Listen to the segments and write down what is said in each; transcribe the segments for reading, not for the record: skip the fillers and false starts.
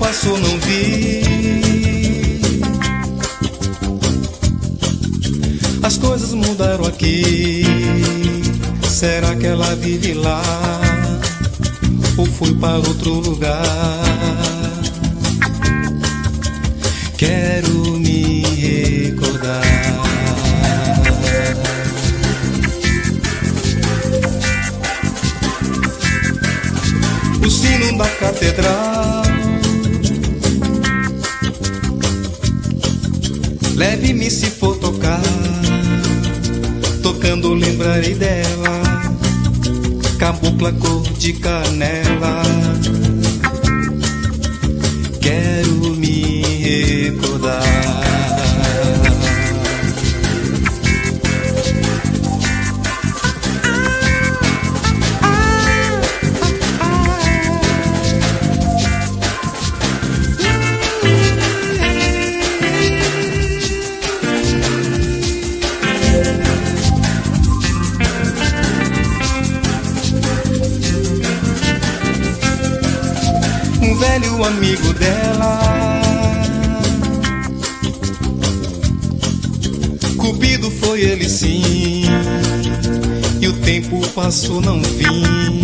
passou, não vi. As coisas mudaram aqui. Será que ela vive lá? Ou foi para outro lugar? Quero me recordar. O sino da catedral, leve-me se for tocar. Tocando lembrarei dela, cabocla cor de canela. Quero me recordar. Um velho amigo dela, Cupido foi ele sim. E o tempo passou, não vim.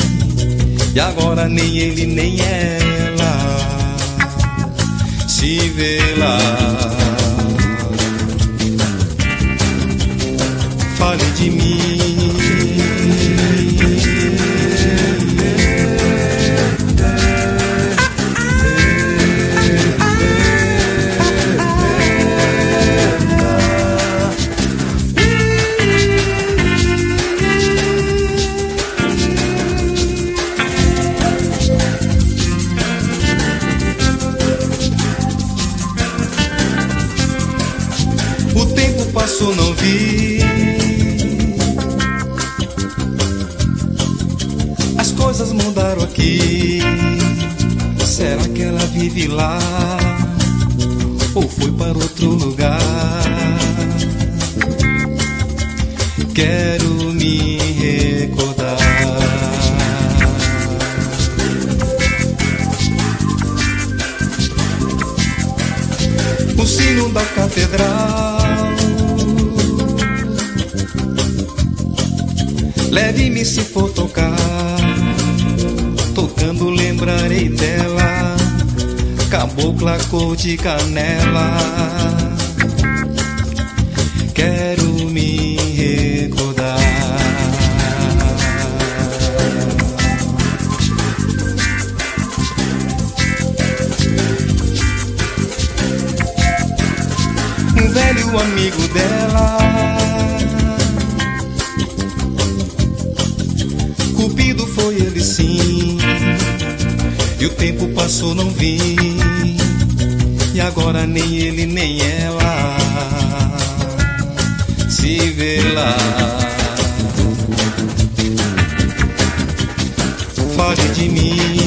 E agora nem ele nem ela se vê lá. Fale de mim. O tempo passou, não vi. As coisas mudaram aqui. Será que ela vive lá? Ou foi para outro lugar? Quero me recordar. O sino da catedral, leve-me se for tocar. Tocando lembrarei dela, cabocla cor de canela. Quero me recordar. Um velho amigo dela, Cupido foi ele sim. E o tempo passou, não vim. E agora nem ele nem ela se vê lá. Fale de mim.